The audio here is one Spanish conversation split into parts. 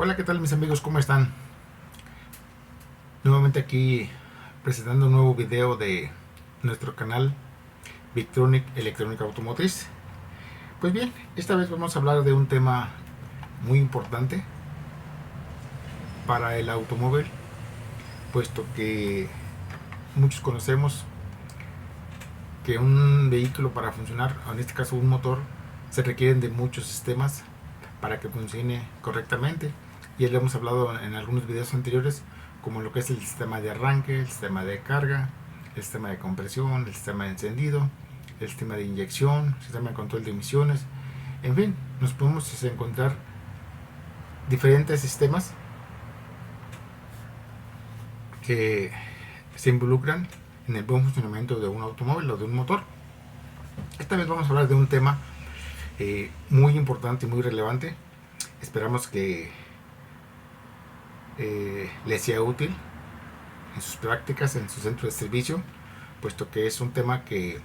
Hola, ¿qué tal mis amigos? ¿Cómo están? Nuevamente aquí presentando un nuevo video de nuestro canal Victronic Electrónica Automotriz. Pues bien, esta vez vamos a hablar de un tema muy importante para el automóvil, puesto que muchos conocemos que un vehículo para funcionar, en este caso un motor, se requieren de muchos sistemas para que funcione correctamente. Ya le hemos hablado en algunos videos anteriores, como lo que es el sistema de arranque, el sistema de carga, el sistema de compresión, el sistema de encendido, el sistema de inyección, el sistema de control de emisiones. En fin, nos podemos encontrar diferentes sistemas que se involucran en el buen funcionamiento de un automóvil o de un motor. Esta vez vamos a hablar de un tema muy importante y muy relevante. Esperamos que les sea útil en sus prácticas, en su centro de servicio, puesto que es un tema que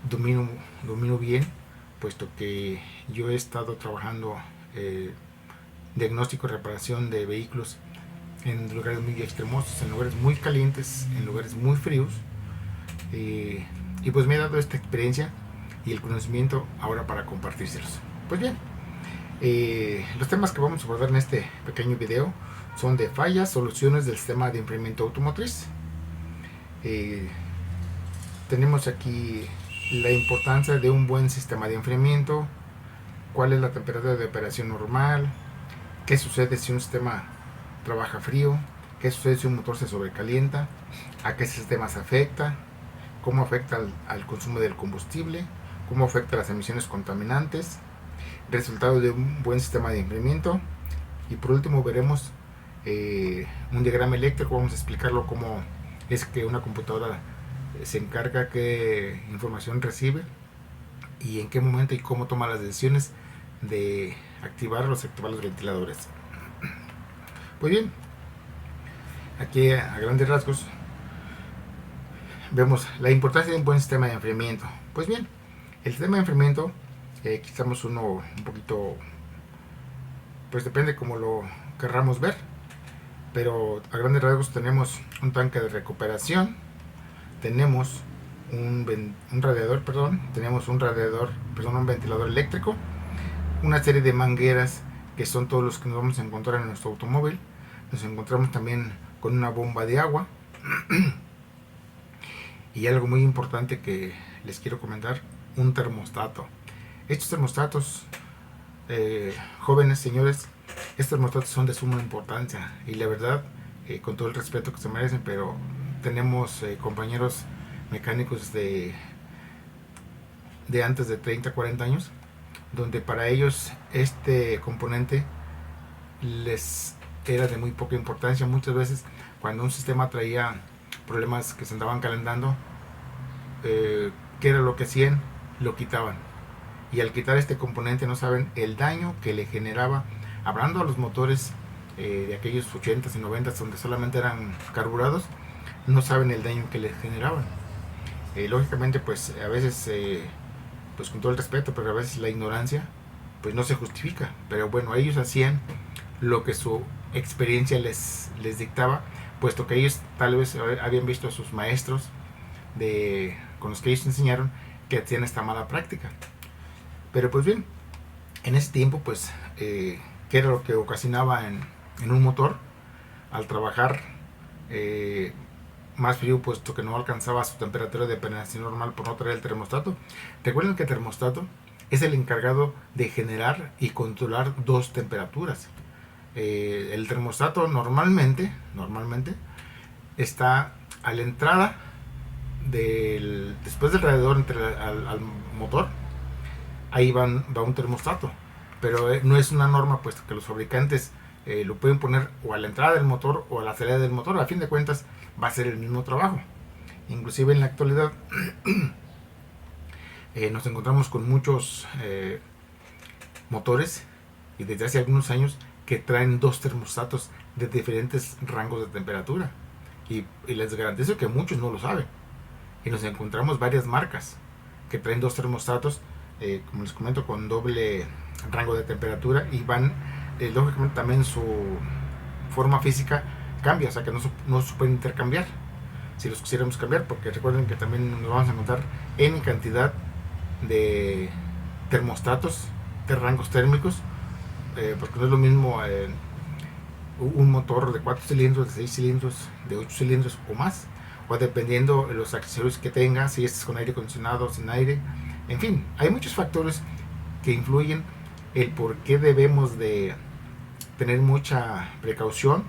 domino bien, puesto que yo he estado trabajando diagnóstico y reparación de vehículos en lugares muy extremosos, en lugares muy calientes, en lugares muy fríos, y pues me he dado esta experiencia y el conocimiento ahora para compartírselos. Pues bien, los temas que vamos a abordar en este pequeño video son de fallas, soluciones del sistema de enfriamiento automotriz. Tenemos aquí la importancia de un buen sistema de enfriamiento, cuál es la temperatura de operación normal, qué sucede si un sistema trabaja frío, qué sucede si un motor se sobrecalienta, a qué sistemas afecta, cómo afecta al consumo del combustible, cómo afecta a las emisiones contaminantes, resultado de un buen sistema de enfriamiento, y por último veremos un diagrama eléctrico. Vamos a explicarlo cómo es que una computadora se encarga, qué información recibe y en qué momento y cómo toma las decisiones de activar o desactivar los ventiladores. Pues bien, aquí a grandes rasgos vemos la importancia de un buen sistema de enfriamiento. Pues bien, el sistema de enfriamiento, quitamos uno un poquito, pues depende como lo querramos ver, pero a grandes rasgos tenemos un tanque de recuperación, tenemos un ventilador eléctrico, una serie de mangueras que son todos los que nos vamos a encontrar en nuestro automóvil. Nos encontramos también con una bomba de agua y algo muy importante que les quiero comentar, un termostato. Estos termostatos, jóvenes señores, estos termostatos son de suma importancia y la verdad, con todo el respeto que se merecen, pero tenemos compañeros mecánicos de antes de 30, 40 años, donde para ellos este componente les era de muy poca importancia. Muchas veces cuando un sistema traía problemas que se andaban calentando, ¿qué era lo que hacían? Lo quitaban, y al quitar este componente no saben el daño que le generaba, hablando a los motores de aquellos 80s y 90s donde solamente eran carburados, no saben el daño que les generaban. Lógicamente pues a veces, pues con todo el respeto, pero a veces la ignorancia pues no se justifica, pero bueno, ellos hacían lo que su experiencia les dictaba, puesto que ellos tal vez habían visto a sus maestros con los que ellos enseñaron que hacían esta mala práctica. Pero pues bien, en ese tiempo pues qué era lo que ocasionaba en un motor al trabajar más frío, puesto que no alcanzaba su temperatura de operación normal por no traer el termostato. Recuerden que el termostato es el encargado de generar y controlar dos temperaturas. El termostato normalmente está a la entrada después del radiador al motor. Ahí va un termostato, pero no es una norma, puesto que los fabricantes lo pueden poner o a la entrada del motor o a la salida del motor. A fin de cuentas va a ser el mismo trabajo. Inclusive en la actualidad nos encontramos con muchos motores, y desde hace algunos años, que traen dos termostatos de diferentes rangos de temperatura, y les garantizo que muchos no lo saben, y nos encontramos varias marcas que traen dos termostatos, como les comento, con doble rango de temperatura, y van lógicamente también su forma física cambia, o sea que no se pueden intercambiar si los quisiéramos cambiar, porque recuerden que también nos vamos a encontrar en cantidad de termostatos de rangos térmicos, porque no es lo mismo un motor de 4 cilindros, de 6 cilindros, de 8 cilindros o más, o dependiendo de los accesorios que tenga, si es con aire acondicionado, sin aire, en fin, hay muchos factores que influyen el por qué debemos de tener mucha precaución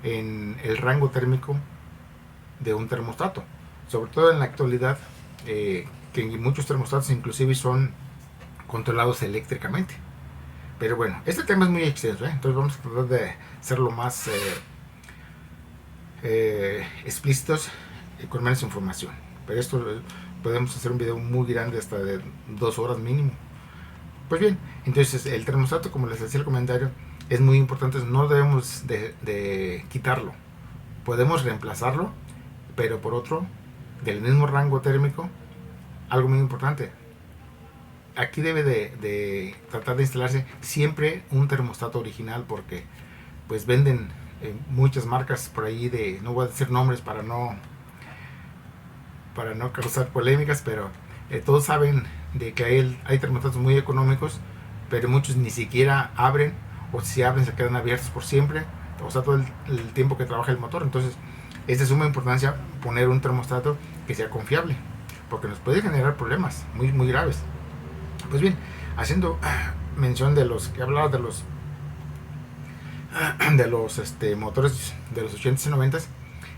en el rango térmico de un termostato, sobre todo en la actualidad, que muchos termostatos inclusive son controlados eléctricamente. Pero bueno, este tema es muy extenso, entonces vamos a tratar de ser lo más explícitos y con menos información. Pero esto podemos hacer un video muy grande, hasta de 2 horas mínimo. Pues bien, entonces el termostato, como les decía el comentario, es muy importante, no debemos de quitarlo. Podemos reemplazarlo, pero por otro, del mismo rango térmico. Algo muy importante, aquí debe de tratar de instalarse siempre un termostato original, porque pues venden muchas marcas por ahí, de no voy a decir nombres para no causar polémicas, pero todos saben de que hay termostatos muy económicos, pero muchos ni siquiera abren, o si abren se quedan abiertos por siempre, o sea, todo el tiempo que trabaja el motor. Entonces es de suma importancia poner un termostato que sea confiable, porque nos puede generar problemas muy, muy graves. Pues bien, haciendo mención de los que hablaba de los motores de los 80s y 90s,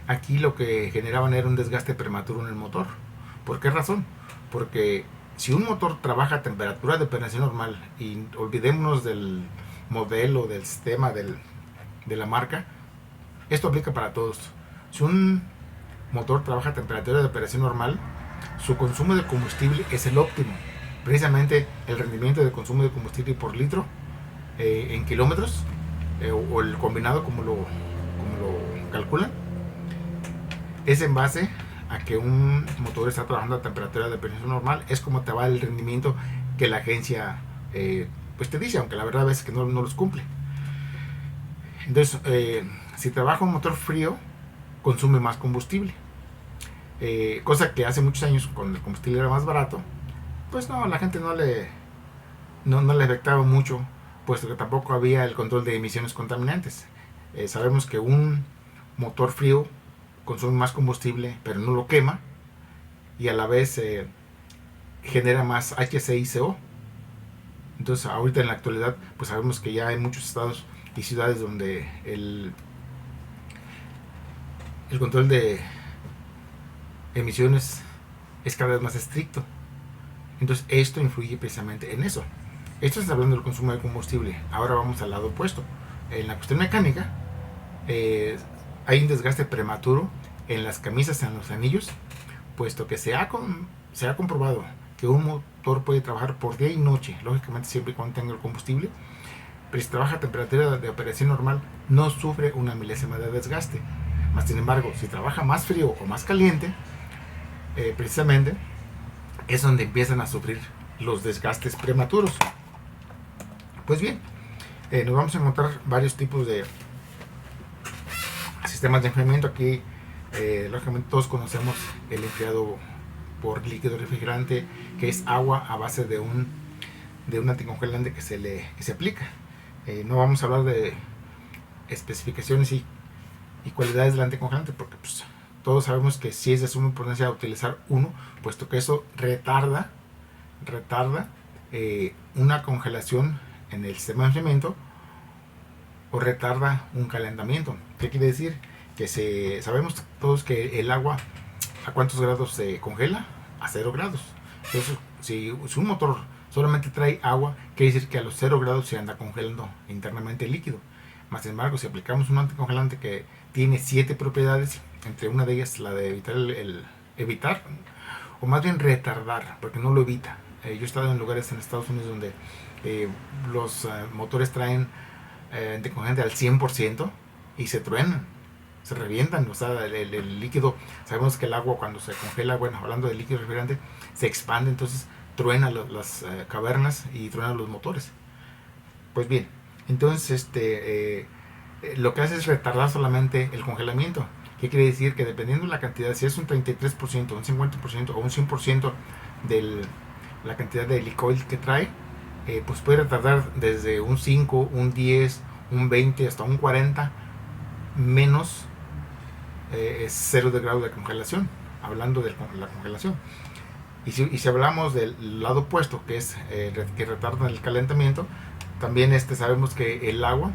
aquí lo que generaban era un desgaste prematuro en el motor. ¿Por qué razón? Porque si un motor trabaja a temperatura de operación normal, y olvidémonos del modelo, del sistema, de la marca, esto aplica para todos. Si un motor trabaja a temperatura de operación normal, su consumo de combustible es el óptimo. Precisamente el rendimiento de consumo de combustible por litro en kilómetros, o el combinado como lo calculan, es en base a que un motor está trabajando a temperatura de operación normal. Es como te va el rendimiento que la agencia pues te dice, aunque la verdad es que no los cumple. Entonces, si trabaja un motor frío, consume más combustible, cosa que hace muchos años, cuando el combustible era más barato, pues no, la gente no le afectaba mucho, puesto que tampoco había el control de emisiones contaminantes. Sabemos que un motor frío consume más combustible, pero no lo quema, y a la vez genera más HCICO. Entonces ahorita en la actualidad pues sabemos que ya hay muchos estados y ciudades donde el control de emisiones es cada vez más estricto. Entonces esto influye precisamente en eso. Esto es hablando del consumo de combustible. Ahora vamos al lado opuesto. En la cuestión mecánica, hay un desgaste prematuro en las camisas, en los anillos, puesto que se ha comprobado que un motor puede trabajar por día y noche, lógicamente siempre y cuando tenga el combustible, pero si trabaja a temperatura de operación normal no sufre una milésima de desgaste. Más sin embargo, si trabaja más frío o más caliente, precisamente es donde empiezan a sufrir los desgastes prematuros. Pues bien, nos vamos a encontrar varios tipos de sistemas de enfriamiento. Aquí lógicamente todos conocemos el enfriado por líquido refrigerante, que es agua a base de un anticongelante que se aplica. No vamos a hablar de especificaciones y cualidades del anticongelante, porque pues, todos sabemos que sí es de suma importancia utilizar uno, puesto que eso retarda una congelación en el sistema de enfriamiento, o retarda un calentamiento. ¿Qué quiere decir? Que sabemos todos que el agua a cuántos grados se congela, a 0 grados. Entonces si un motor solamente trae agua, quiere decir que a los 0 grados se anda congelando internamente el líquido. Más sin embargo, si aplicamos un anticongelante que tiene 7 propiedades, entre una de ellas la de evitar o más bien retardar, porque no lo evita. Yo he estado en lugares en Estados Unidos donde los motores traen anticongelante al 100% y se truenan, se revientan. O sea, el líquido, sabemos que el agua cuando se congela, bueno, hablando de líquido refrigerante, se expande, entonces truena las cavernas y truenan los motores. Pues bien, Entonces lo que hace es retardar solamente el congelamiento. ¿Qué quiere decir? Que dependiendo de la cantidad, si es un 33%, un 50% o un 100% de la cantidad de helicoil que trae, pues puede retardar desde un 5, un 10, un 20 hasta un 40 menos 0 de grado de congelación, hablando de la congelación. Y si hablamos del lado opuesto, que es que retarda el calentamiento, también sabemos que el agua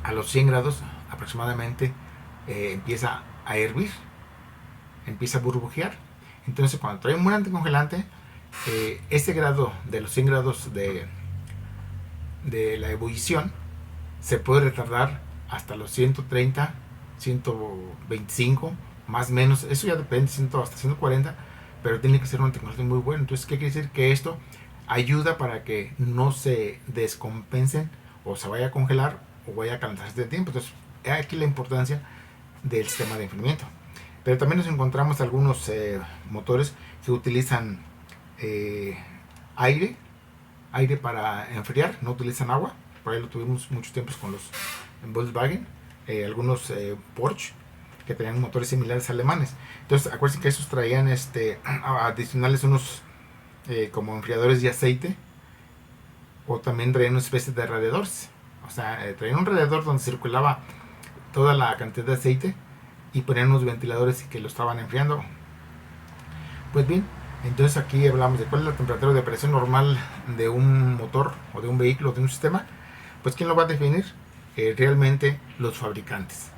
a los 100 grados aproximadamente empieza a hervir, empieza a burbujear. Entonces cuando trae un buen anticongelante, ese grado de los 100 grados de la ebullición se puede retardar hasta los 130, 125, más o menos, eso ya depende, hasta 140, pero tiene que ser un anticongelante muy bueno. Entonces, ¿qué quiere decir? Que esto ayuda para que no se descompensen o se vaya a congelar o vaya a calentarse de tiempo. Entonces, aquí la importancia del sistema de enfriamiento. Pero también nos encontramos algunos motores que utilizan aire para enfriar, no utilizan agua. Por ahí lo tuvimos muchos tiempos con los Volkswagen, algunos Porsche que tenían motores similares alemanes. Entonces acuérdense que esos traían adicionales unos como enfriadores de aceite, o también traían una especie de radiadores. O sea, traían un radiador donde circulaba toda la cantidad de aceite y ponían unos ventiladores que lo estaban enfriando. Pues bien, entonces aquí hablamos de cuál es la temperatura de operación normal de un motor o de un vehículo, de un sistema. Pues ¿quién lo va a definir? Realmente los fabricantes.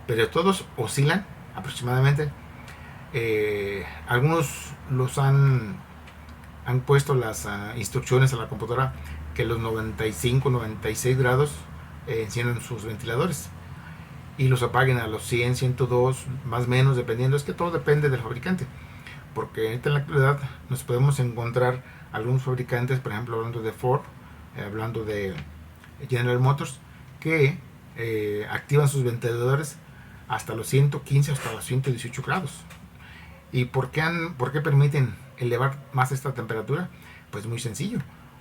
Pero todos oscilan aproximadamente. Algunos los han puesto las instrucciones a la computadora que los 95, 96 grados enciendan sus ventiladores y los apaguen a los 100, 102, más o menos, dependiendo. Es que todo depende del fabricante, porque en la actualidad nos podemos encontrar algunos fabricantes, por ejemplo hablando de Ford, hablando de General Motors, que activan sus ventiladores hasta los 115, hasta los 118 grados. ¿Y por qué permiten elevar más esta temperatura? Pues muy sencillo,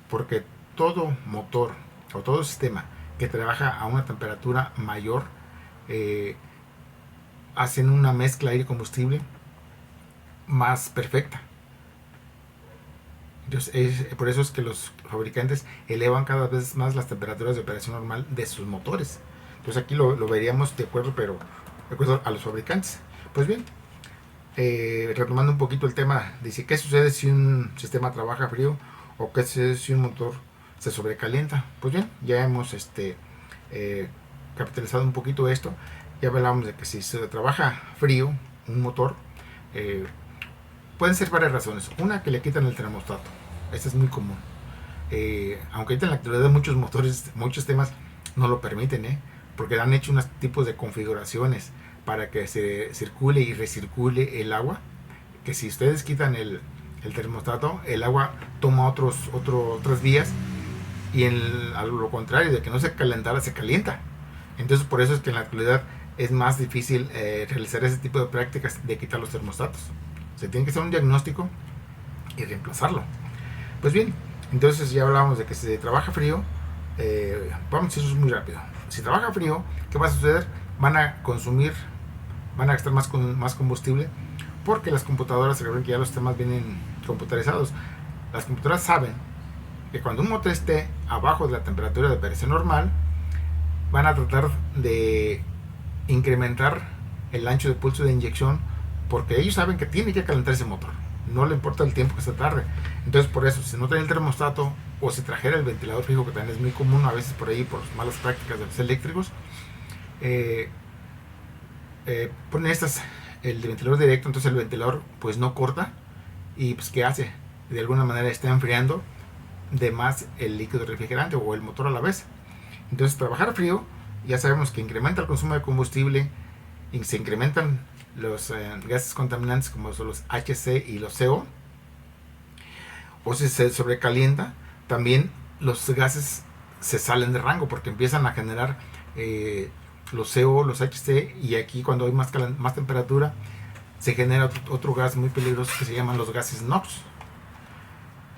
porque todo motor o todo sistema que trabaja a una temperatura mayor hacen una mezcla aire-combustible más perfecta. Entonces, por eso es que los fabricantes elevan cada vez más las temperaturas de operación normal de sus motores. Entonces aquí lo veríamos de acuerdo a los fabricantes. Pues bien, retomando un poquito el tema, dice, ¿qué sucede si un sistema trabaja frío o qué sucede si un motor se sobrecalienta? Pues bien, ya hemos capitalizado un poquito esto. Ya hablamos de que si se trabaja frío un motor, pueden ser varias razones. Una, que le quitan el termostato. Esta es muy común. Aunque ahorita en la actualidad muchos motores, muchos sistemas no lo permiten, porque han hecho unos tipos de configuraciones para que se circule y recircule el agua, que si ustedes quitan el termostato, el agua toma otras vías, y a lo contrario de que no se calentara, se calienta. Entonces por eso es que en la actualidad es más difícil realizar ese tipo de prácticas de quitar los termostatos. Se tiene que hacer un diagnóstico y reemplazarlo. Pues bien, entonces ya hablamos de que si se trabaja frío, vamos a decir muy rápido. Si trabaja frío, ¿qué va a suceder? Van a gastar más combustible, porque las computadoras, se creen que ya los sistemas vienen computarizados. Las computadoras saben que cuando un motor esté abajo de la temperatura de operación normal, van a tratar de incrementar el ancho de pulso de inyección, porque ellos saben que tiene que calentar ese motor, no le importa el tiempo que se tarde. Entonces por eso, si no trae el termostato, o si trajera el ventilador fijo, que también es muy común a veces por ahí por malas prácticas de los eléctricos, ponen el ventilador directo. Entonces el ventilador pues no corta, y pues ¿qué hace? De alguna manera está enfriando de más el líquido refrigerante o el motor a la vez. Entonces trabajar frío, ya sabemos que incrementa el consumo de combustible, y se incrementan los gases contaminantes como son los HC y los CO. O si se sobrecalienta, también los gases se salen de rango, porque empiezan a generar los CO, los HC, y aquí cuando hay más temperatura se genera otro gas muy peligroso que se llaman los gases NOx.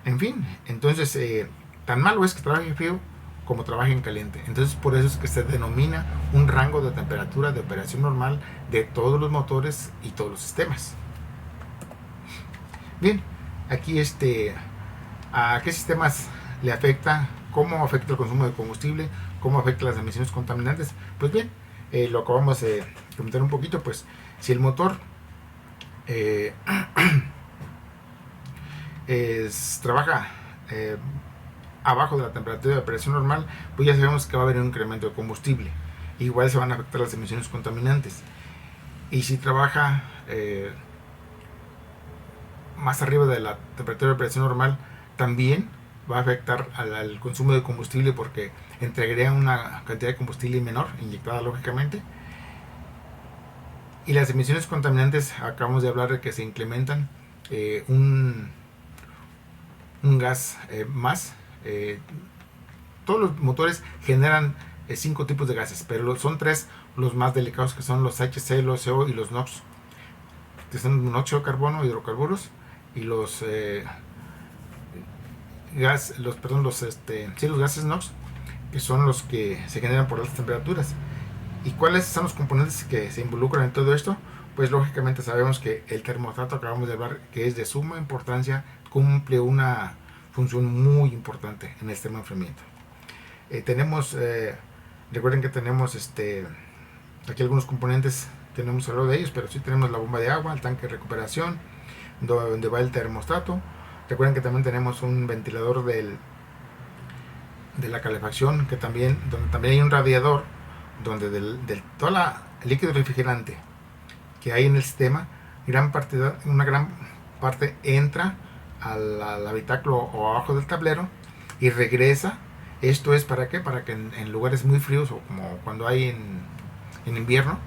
En fin, entonces tan malo es que trabaje frío como trabaja en caliente. Entonces por eso es que se denomina un rango de temperatura de operación normal de todos los motores y todos los sistemas. Bien, aquí a qué sistemas le afecta, cómo afecta el consumo de combustible, cómo afecta las emisiones contaminantes. Pues bien, lo acabamos de comentar un poquito. Pues si el motor trabaja abajo de la temperatura de operación normal, pues ya sabemos que va a haber un incremento de combustible. Igual se van a afectar las emisiones contaminantes. Y si trabaja más arriba de la temperatura de operación normal, también va a afectar al consumo de combustible, porque entregaría una cantidad de combustible menor, inyectada lógicamente. Y las emisiones contaminantes, acabamos de hablar de que se incrementan un gas más. Todos los motores generan 5 tipos de gases, pero son 3 los más delicados, que son los HC, los CO y los NOx, que son monóxido de carbono, hidrocarburos, y los gases NOx, que son los que se generan por altas temperaturas. ¿Y cuáles son los componentes que se involucran en todo esto? Pues lógicamente sabemos que el termostato, acabamos de hablar, que es de suma importancia, cumple una función muy importante en el sistema de enfriamiento. Recuerden que tenemos aquí algunos componentes, tenemos hablado de ellos, pero sí tenemos la bomba de agua, el tanque de recuperación, donde va el termostato. Recuerden que también tenemos un ventilador de la calefacción, donde también hay un radiador, donde todo el líquido refrigerante que hay en el sistema, una gran parte entra al habitáculo o abajo del tablero y regresa. Esto es para qué, para que en lugares muy fríos, o como cuando hay en invierno,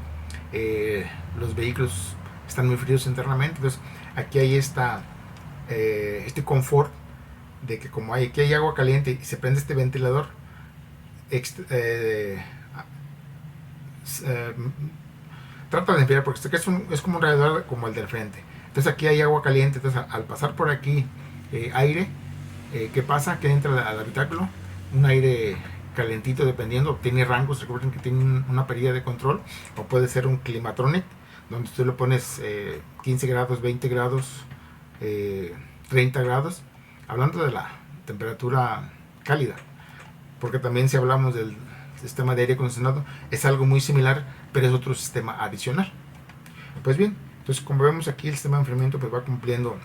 los vehículos están muy fríos internamente. Entonces aquí hay este confort de que como aquí hay agua caliente y se prende este ventilador, trata de enfriar, porque es como un radiador como el del frente. Entonces aquí hay agua caliente. Entonces al pasar por aquí aire, ¿qué pasa? Que entra al habitáculo un aire calentito, dependiendo, tiene rangos. Recuerden que tiene una perilla de control, o puede ser un Climatronic, donde tú le pones 15 grados, 20 grados, 30 grados, hablando de la temperatura cálida, porque también si hablamos del sistema de aire acondicionado es algo muy similar, pero es otro sistema adicional. Pues bien, entonces como vemos aquí, el sistema de enfriamiento pues va cumpliendo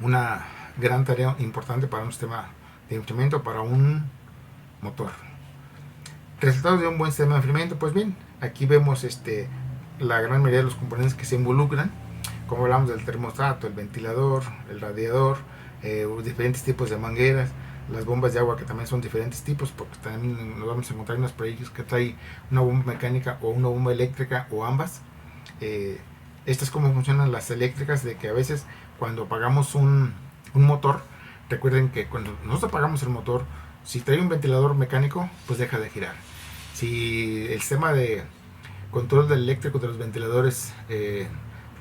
una gran tarea importante para un sistema de enfriamiento, para un motor. Resultados de un buen sistema de enfriamiento. Pues bien, aquí vemos la gran mayoría de los componentes que se involucran, como hablamos del termostato, el ventilador, el radiador, diferentes tipos de mangueras, las bombas de agua, que también son diferentes tipos, porque también nos vamos a encontrar unos proyectos que trae una bomba mecánica o una bomba eléctrica, o ambas. Estas cómo funcionan las eléctricas, de que a veces cuando apagamos un motor, recuerden que cuando nosotros apagamos el motor, si trae un ventilador mecánico, pues deja de girar. Si el sistema de control del eléctrico de los ventiladores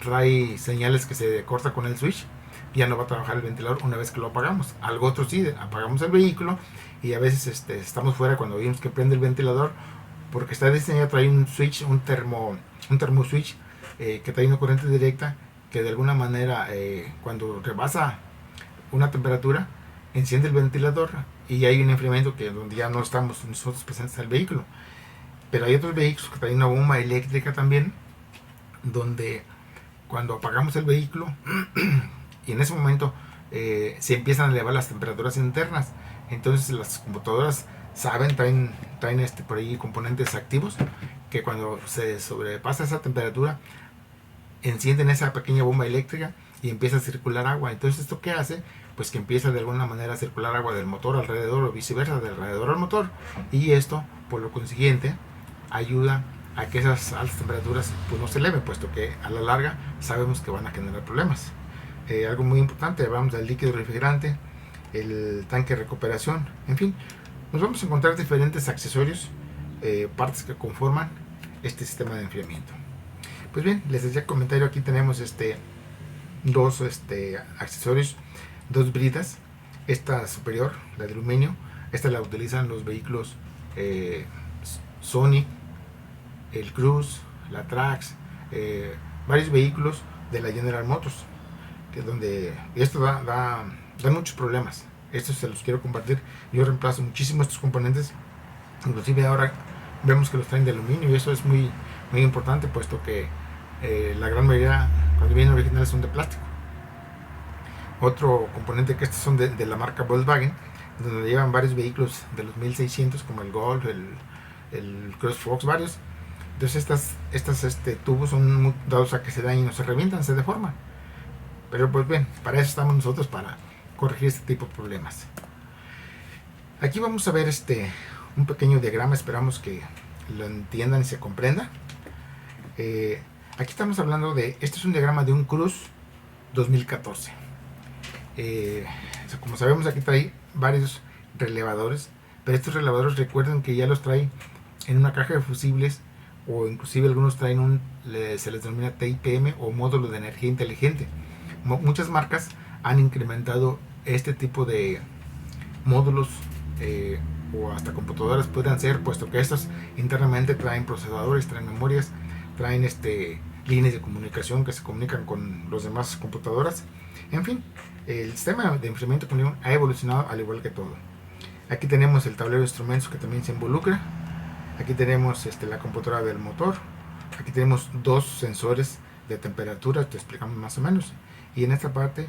trae señales que se corta con el switch, ya no va a trabajar el ventilador una vez que lo apagamos. Algo otro sí, apagamos el vehículo y a veces estamos fuera cuando vimos que prende el ventilador, porque está diseñado, trae un switch, un termo switch, que trae una corriente directa, que de alguna manera cuando rebasa una temperatura enciende el ventilador y hay un enfriamiento donde ya no estamos nosotros presentes al vehículo. Pero hay otros vehículos que traen una bomba eléctrica también, donde cuando apagamos el vehículo y en ese momento se empiezan a elevar las temperaturas internas. Entonces las computadoras saben, traen por ahí componentes activos, que cuando se sobrepasa esa temperatura encienden esa pequeña bomba eléctrica y empieza a circular agua. Entonces esto qué hace, pues que empieza de alguna manera a circular agua del motor alrededor, o viceversa, del alrededor al motor, y esto por lo consiguiente ayuda a que esas altas temperaturas pues no se eleven, puesto que a la larga sabemos que van a generar problemas. Algo muy importante, hablamos del líquido refrigerante, el tanque de recuperación, en fin, nos vamos a encontrar diferentes accesorios, partes que conforman este sistema de enfriamiento. Pues bien, les decía comentario, aquí tenemos dos accesorios, dos bridas. Esta superior, la de aluminio, Esta la utilizan los vehículos Sonic, el Cruze, la Trax, varios vehículos de la General Motors, que donde esto da muchos problemas. Estos se los quiero compartir. Yo reemplazo muchísimo estos componentes, inclusive ahora vemos que los traen de aluminio, y eso es muy importante, puesto que la gran mayoría cuando vienen originales son de plástico. Otro componente, que estos son de la marca Volkswagen, donde llevan varios vehículos de los 1600, como el Golf, el CrossFox, varios. Entonces estas tubos son muy dados a que se dañen o se revientan, se deforman. Pero pues bien, para eso estamos nosotros, para corregir este tipo de problemas. Aquí vamos a ver un pequeño diagrama, esperamos que lo entiendan y se comprenda. Aquí estamos hablando este es un diagrama de un Cruze 2014. Como sabemos, aquí trae varios relevadores, pero estos relevadores, recuerden que ya los trae en una caja de fusibles, o inclusive algunos traen se les denomina TIPM, o módulo de energía inteligente. Muchas marcas han incrementado este tipo de módulos, o hasta computadoras puedan ser, puesto que estos internamente traen procesadores, traen memorias, traen líneas de comunicación que se comunican con los demás computadoras. En fin, el sistema de enfriamiento ha evolucionado al igual que todo. Aquí tenemos el tablero de instrumentos, que también se involucra. Aquí tenemos la computadora del motor. Aquí tenemos dos sensores de temperatura, te explicamos más o menos. Y en esta parte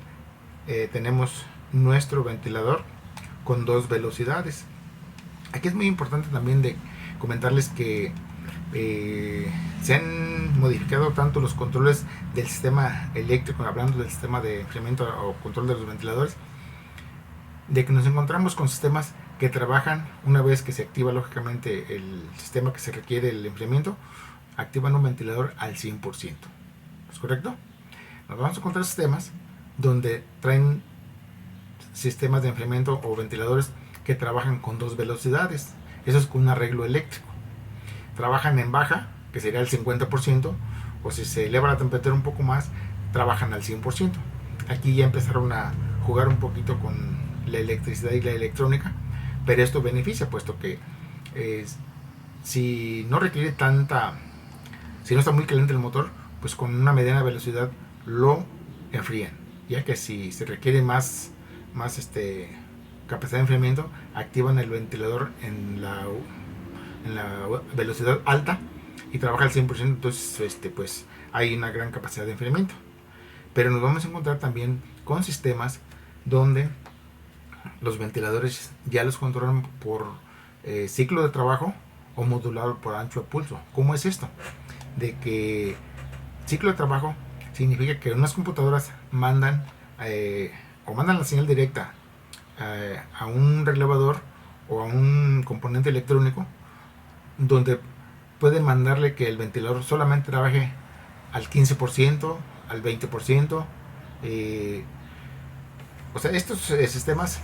tenemos nuestro ventilador con dos velocidades. Aquí es muy importante también de comentarles que se han modificado tanto los controles del sistema eléctrico, hablando del sistema de enfriamiento o control de los ventiladores, de que nos encontramos con sistemas que trabajan una vez que se activa lógicamente el sistema que se requiere el enfriamiento, activan un ventilador al 100%. ¿Es correcto? Nos vamos a encontrar sistemas donde traen sistemas de enfriamiento o ventiladores que trabajan con dos velocidades. Eso es con un arreglo eléctrico. Trabajan en baja, que sería el 50%, o si se eleva la temperatura un poco más, trabajan al 100%. Aquí ya empezaron a jugar un poquito con la electricidad y la electrónica, pero esto beneficia, puesto que si no requiere si no está muy caliente el motor, pues con una mediana velocidad lo enfrían, ya que si se requiere más capacidad de enfriamiento, activan el ventilador en la velocidad alta y trabaja al 100%. Entonces pues hay una gran capacidad de enfriamiento. Pero nos vamos a encontrar también con sistemas donde los ventiladores ya los controlan por ciclo de trabajo o modulado por ancho de pulso. ¿Cómo es esto? De que ciclo de trabajo significa que unas computadoras mandan la señal directa a un relevador o a un componente electrónico, donde pueden mandarle que el ventilador solamente trabaje al 15%, al 20%. O sea, estos sistemas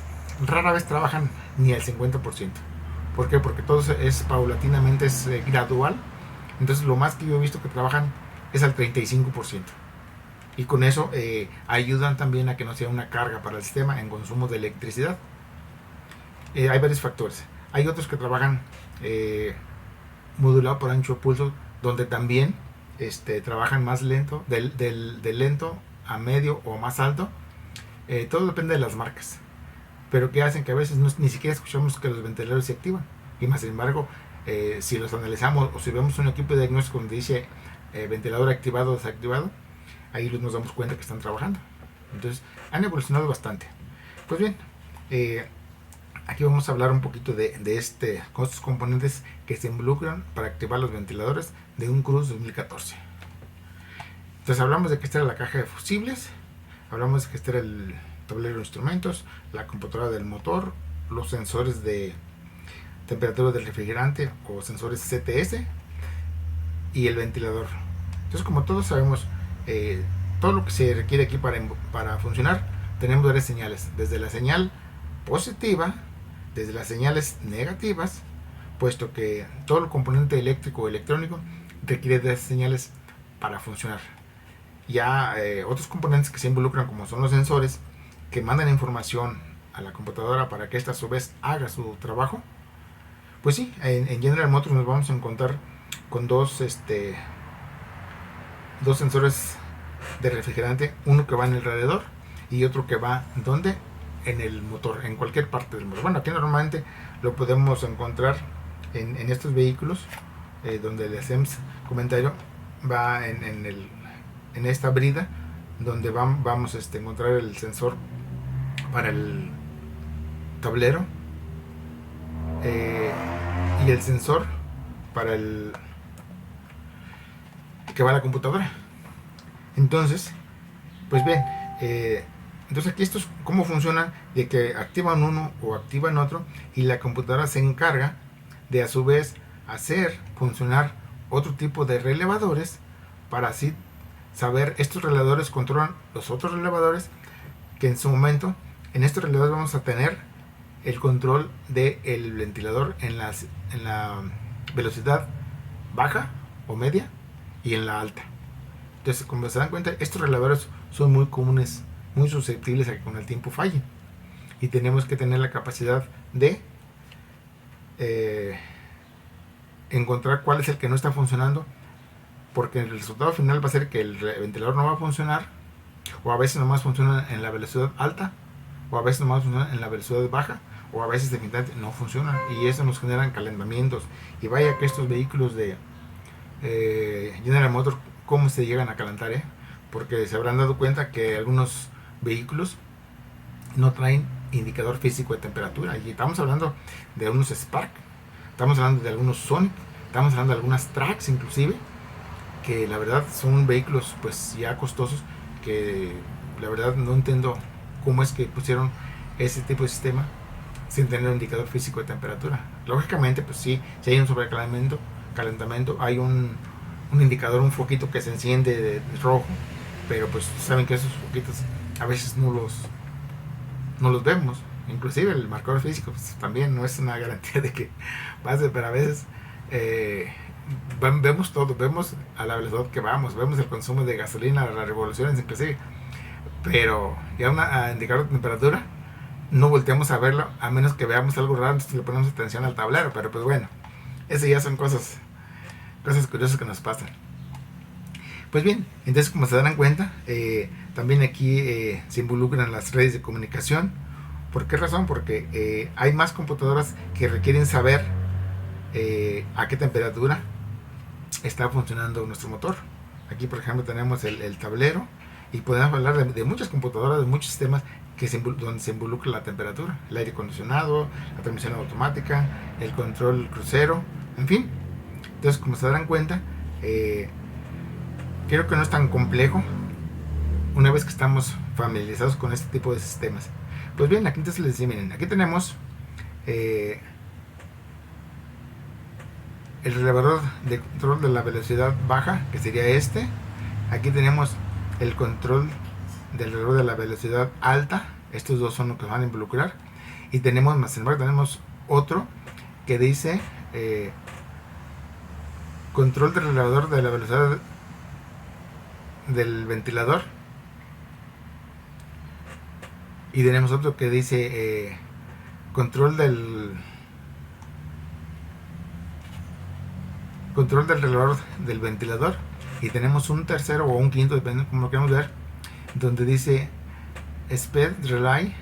rara vez trabajan ni al 50%. ¿Por qué? Porque todo es paulatinamente, es gradual. Entonces lo más que yo he visto que trabajan es al 35%. Y con eso ayudan también a que no sea una carga para el sistema en consumo de electricidad. Hay varios factores. Hay otros que trabajan modulado por ancho de pulso, donde también trabajan más lento, de lento a medio o más alto. Todo depende de las marcas, pero que hacen que a veces ni siquiera escuchamos que los ventiladores se activan. Y más sin embargo, si los analizamos o si vemos un equipo de diagnóstico donde dice ventilador activado o desactivado, ahí nos damos cuenta que están trabajando. Entonces han evolucionado bastante. Pues bien, aquí vamos a hablar un poquito de estos componentes que se involucran para activar los ventiladores de un Cruze 2014. Entonces hablamos de que esta era la caja de fusibles, hablamos de que este era el tablero de instrumentos, la computadora del motor, los sensores de temperatura del refrigerante o sensores CTS y el ventilador. Entonces, como todos sabemos, todo lo que se requiere aquí para funcionar, tenemos varias señales, desde la señal positiva, desde las señales negativas, puesto que todo el componente eléctrico o electrónico requiere de esas señales para funcionar. Ya otros componentes que se involucran, como son los sensores, que mandan información a la computadora para que esta a su vez haga su trabajo. Pues sí, en General Motors nos vamos a encontrar con dos sensores de refrigerante, uno que va en el radiador y otro que va ¿dónde? En el motor, en cualquier parte del motor. Bueno, aquí normalmente lo podemos encontrar en estos vehículos donde le hacemos comentario, va en esta brida donde vamos a encontrar el sensor para el tablero y el sensor para el que va a la computadora. Entonces, pues bien, entonces aquí estos cómo funcionan, de que activan uno o activan otro y la computadora se encarga de a su vez hacer funcionar otro tipo de relevadores para así saber, estos relevadores controlan los otros relevadores, que en su momento en estos relevadores vamos a tener el control del ventilador en la velocidad baja o media y en la alta. Entonces, como se dan cuenta, estos relevadores son muy comunes, muy susceptibles a que con el tiempo fallen, y tenemos que tener la capacidad de encontrar cuál es el que no está funcionando, porque el resultado final va a ser que el ventilador no va a funcionar, o a veces nomás funciona en la velocidad alta, o a veces nomás funciona en la velocidad baja, o a veces definitivamente no funciona, y eso nos generan calentamientos. Y vaya que estos vehículos de General Motors, cómo se llegan a calentar, porque se habrán dado cuenta que algunos vehículos no traen indicador físico de temperatura, y estamos hablando de algunos Spark, estamos hablando de algunos Sonic, estamos hablando de algunas Trax inclusive, que la verdad son vehículos pues ya costosos, que la verdad no entiendo cómo es que pusieron ese tipo de sistema sin tener un indicador físico de temperatura. Lógicamente pues sí, si hay un sobrecalentamiento, hay un indicador, un foquito que se enciende de rojo, pero pues saben que esos foquitos a veces no los vemos. Inclusive el marcador físico pues, también no es una garantía de que pase, pero a veces vemos todo, vemos a la velocidad que vamos, vemos el consumo de gasolina, las revoluciones inclusive, pero ya a indicador de temperatura no volteamos a verlo a menos que veamos algo raro, entonces le ponemos atención al tablero. Pero pues bueno, eso ya son cosas curiosas que nos pasan. Pues bien, entonces como se darán cuenta, también aquí se involucran las redes de comunicación. ¿Por qué razón? Porque hay más computadoras que requieren saber a qué temperatura está funcionando nuestro motor. Aquí por ejemplo tenemos el tablero, y podemos hablar de muchas computadoras, de muchos sistemas donde se involucra la temperatura, el aire acondicionado, la transmisión automática, el control crucero, en fin. Entonces, como se darán cuenta, creo que no es tan complejo una vez que estamos familiarizados con este tipo de sistemas. Pues bien, aquí entonces les decía, miren, aquí tenemos el relevador de control de la velocidad baja, que sería este. Aquí tenemos el control del reloj de la velocidad alta, estos dos son los que van a involucrar, y tenemos más, sin embargo, tenemos otro que dice control del relevador de la velocidad del ventilador, y tenemos otro que dice control del relevador del ventilador, y tenemos un tercero o un quinto, dependiendo de cómo lo queramos ver, donde dice Speed Relay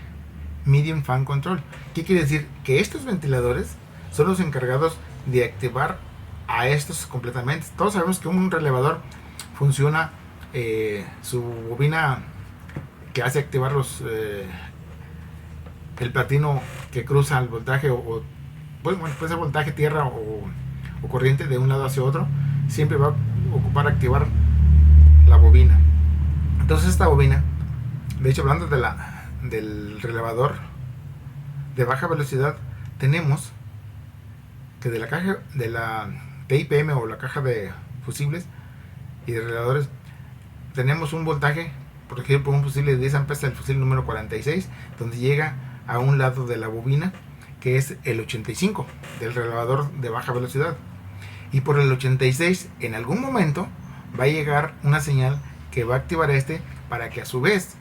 Medium Fan Control. ¿Qué quiere decir? Que estos ventiladores son los encargados de activar a estos completamente. Todos sabemos que un relevador funciona, su bobina que hace activar el platino que cruza el voltaje, puede ser voltaje tierra o corriente de un lado hacia otro, siempre va a ocupar activar la bobina. Entonces esta bobina, de hecho hablando del relevador de baja velocidad, tenemos que de la caja de la TIPM o la caja de fusibles y de relevadores, tenemos un voltaje, por ejemplo un fusible de 10 amperes, el fusible número 46, donde llega a un lado de la bobina, que es el 85 del relevador de baja velocidad, y por el 86 en algún momento va a llegar una señal que va a activar para que a su vez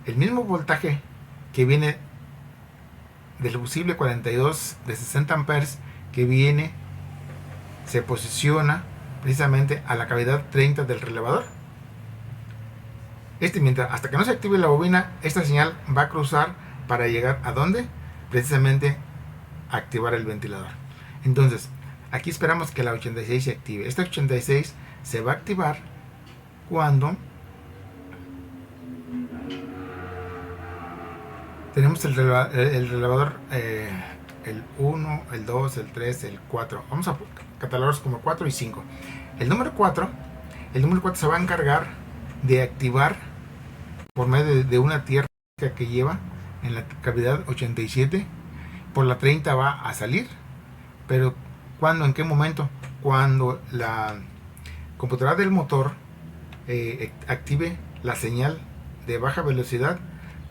el mismo voltaje que viene del fusible 42 de 60 amperes que viene, se posiciona precisamente a la cavidad 30 del relevador. Mientras, hasta que no se active la bobina, esta señal va a cruzar para llegar a ¿dónde? Precisamente a activar el ventilador. Entonces, aquí esperamos que la 86 se active. Esta 86 se va a activar cuando tenemos el relevador, el 1, el 2, el 3, el 4. Vamos a catalogarlos como 4 y 5. El número 4 se va a encargar de activar por medio de una tierra que lleva en la cavidad 87. Por la 30 va a salir. Pero ¿cuándo? ¿En qué momento? Cuando la computadora del motor active la señal de baja velocidad,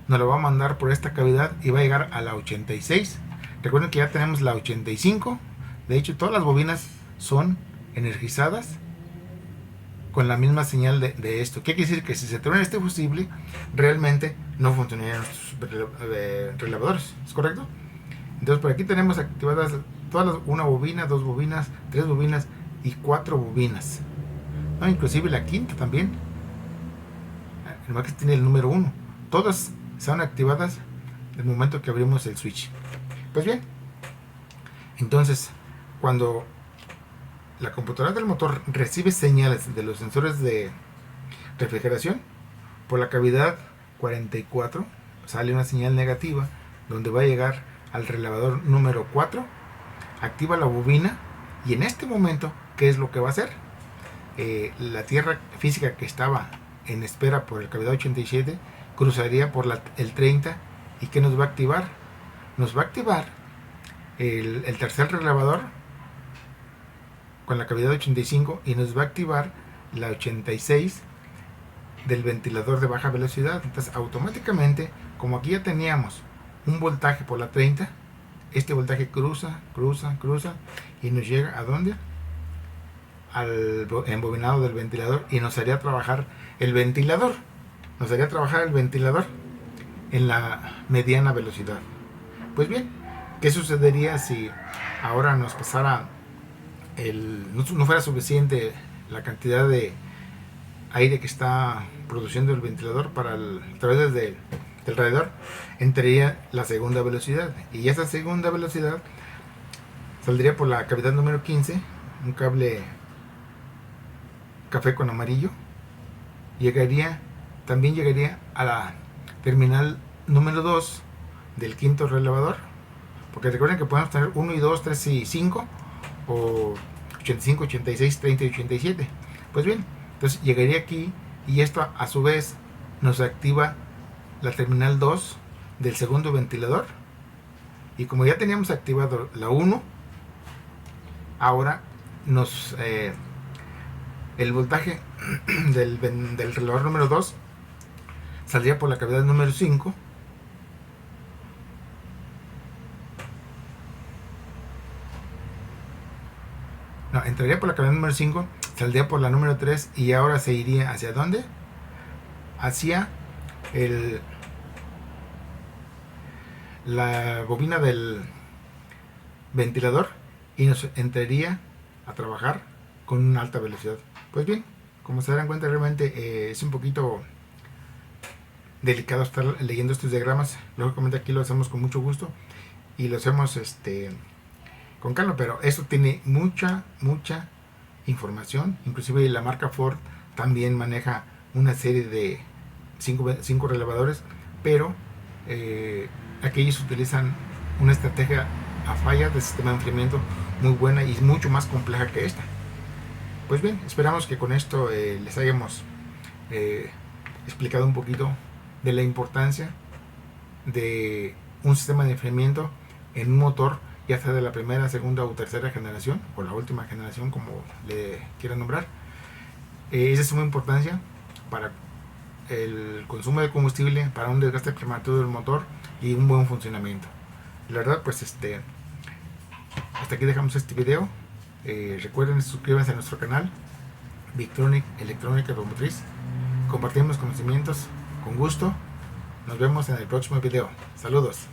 nos lo va a mandar por esta cavidad y va a llegar a la 86. Recuerden que ya tenemos la 85. De hecho, todas las bobinas son energizadas con la misma señal de esto. ¿Qué quiere decir? Que si se truena este fusible, realmente no funcionarían nuestros relevadores. ¿Es correcto? Entonces, por aquí tenemos activadas todas una bobina, 2 bobinas, 3 bobinas y 4 bobinas. No, inclusive la quinta también. El que tiene el número 1. Todas son activadas el momento que abrimos el switch. Pues bien, entonces cuando la computadora del motor recibe señales de los sensores de refrigeración, por la cavidad 44 sale una señal negativa donde va a llegar al relevador número 4, activa la bobina y en este momento, ¿qué es lo que va a hacer? La tierra física que estaba en espera por el cavidad 87 cruzaría por el 30 y ¿qué nos va a activar? Nos va a activar el tercer relevador con la cavidad 85 y nos va a activar la 86 del ventilador de baja velocidad. Entonces automáticamente, como aquí ya teníamos un voltaje por la 30, este voltaje cruza y nos llega ¿a dónde? Al embobinado del ventilador y nos haría trabajar el ventilador. Nos haría trabajar el ventilador en la mediana velocidad. Pues bien, ¿qué sucedería si ahora nos pasara no fuera suficiente la cantidad de aire que está produciendo el ventilador para a través del radiador? Entraría la segunda velocidad y esa segunda velocidad saldría por la cavidad número 15, un cable café con amarillo, también llegaría a la terminal número 2 del quinto relevador, porque recuerden que podemos tener 1 y 2, 3 y 5, o 85, 86, 30 y 87. Pues bien, entonces llegaría aquí y esto a su vez nos activa la terminal 2 del segundo ventilador, y como ya teníamos activado la 1, ahora el voltaje del relevador número 2 saldría por la cavidad número 5 entraría por la cavidad número 5, saldría por la número 3 y ahora se iría ¿hacia dónde? Hacia la bobina del ventilador y nos entraría a trabajar con una alta velocidad. Pues bien, como se darán cuenta, realmente es un poquito delicado estar leyendo estos diagramas. Lógicamente aquí lo hacemos con mucho gusto y lo hacemos con calma, pero esto tiene mucha información. Inclusive la marca Ford también maneja una serie de 5 relevadores, pero aquí ellos utilizan una estrategia a fallas de sistema de enfriamiento muy buena y mucho más compleja que esta. Pues bien, esperamos que con esto les hayamos explicado un poquito de la importancia de un sistema de enfriamiento en un motor, ya sea de la primera, segunda o tercera generación, o la última generación, como le quieran nombrar. Esa es una importancia para el consumo de combustible, para un desgaste prematuro del motor y un buen funcionamiento. La verdad, pues hasta aquí dejamos este video. Recuerden suscribirse a nuestro canal Victronic Electrónica Automotriz. Compartimos conocimientos con gusto. Nos vemos en el próximo video. Saludos.